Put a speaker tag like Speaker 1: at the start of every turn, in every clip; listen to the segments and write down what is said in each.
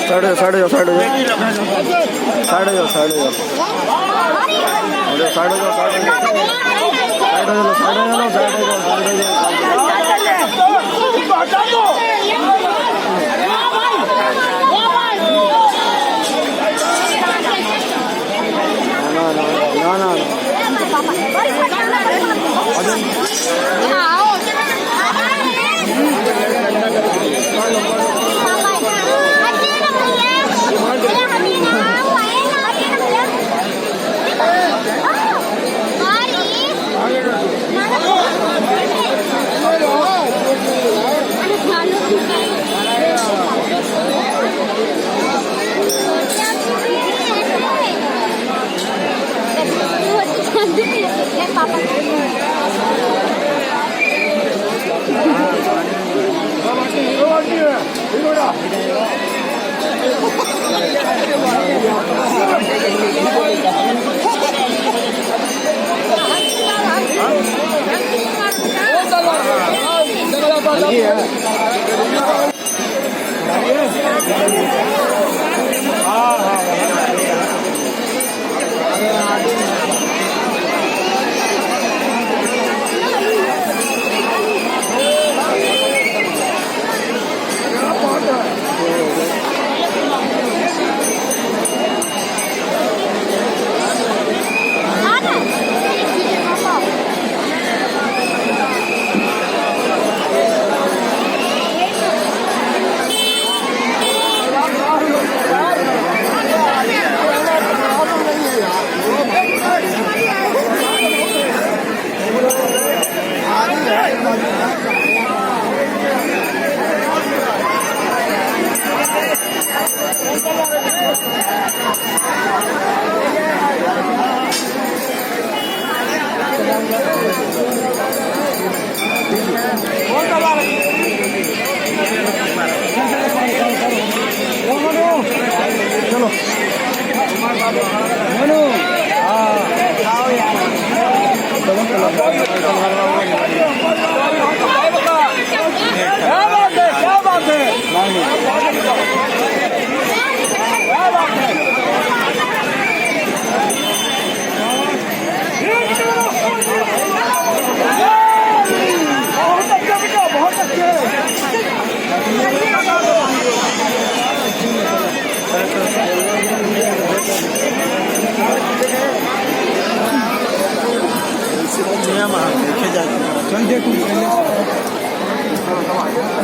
Speaker 1: Side हो side हो side हो साइड हो साइड हो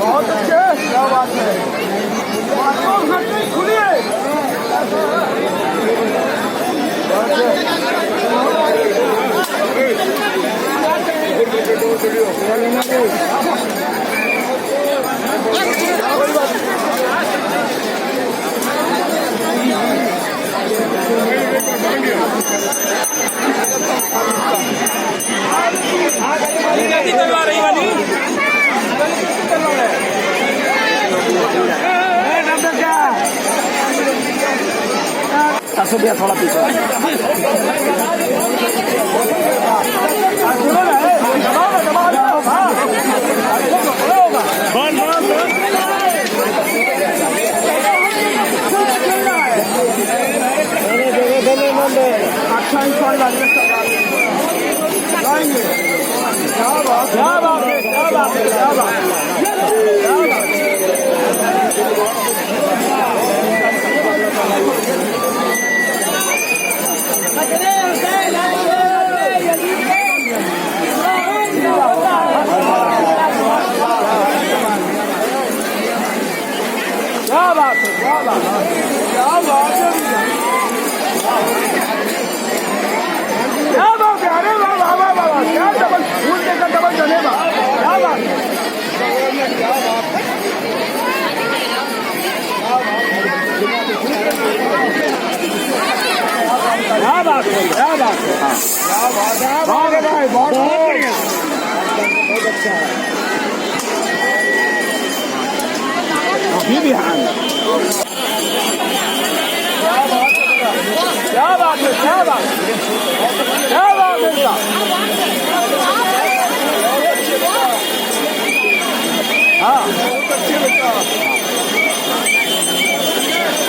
Speaker 1: बहुत अच्छे, क्या बात है।
Speaker 2: भैया थोड़ा पीछे अच्छा इंशाल्लाह क्या बात क्या बात है क्या बात है क्या बात क्या बात है, क्या बात है, क्या बात है, क्या बात है, अरे वाह वाह वाह वाह, क्या डबल फूल देकर डबल चलेगा, क्या बात है, क्या बात है, क्या बात है, क्या बात है, क्या बात है, बहुत भाई, बहुत बढ़िया, बहुत अच्छा है, अभी भी हाँ, क्या बात है, क्या बात है, क्या बात है, क्या हाँ,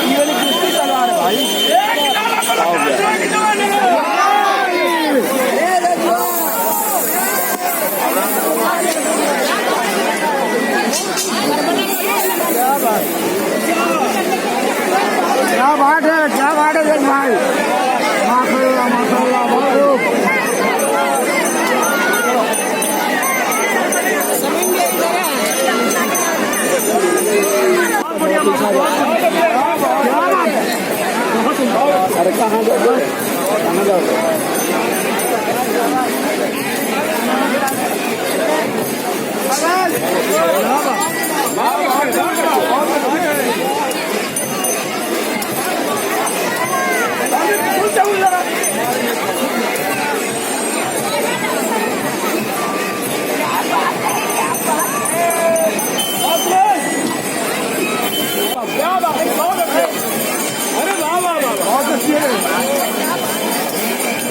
Speaker 2: ये वाली कुश्ती तलवार है भाई, क्या बात है, क्या बात है देख भाई, माशाल्लाह माशाल्लाह, बहुत अरे कहाँ जाओ, कहाँ जाओ,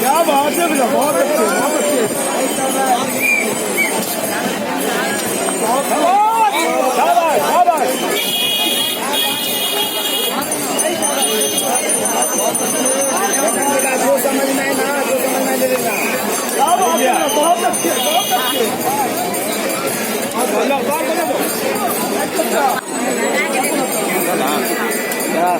Speaker 2: क्या बात है भैया, बहुत अच्छे, बहुत अच्छे, जो समझ में ना, जो समझ में देगा, बहुत अच्छे, बहुत अच्छे, क्या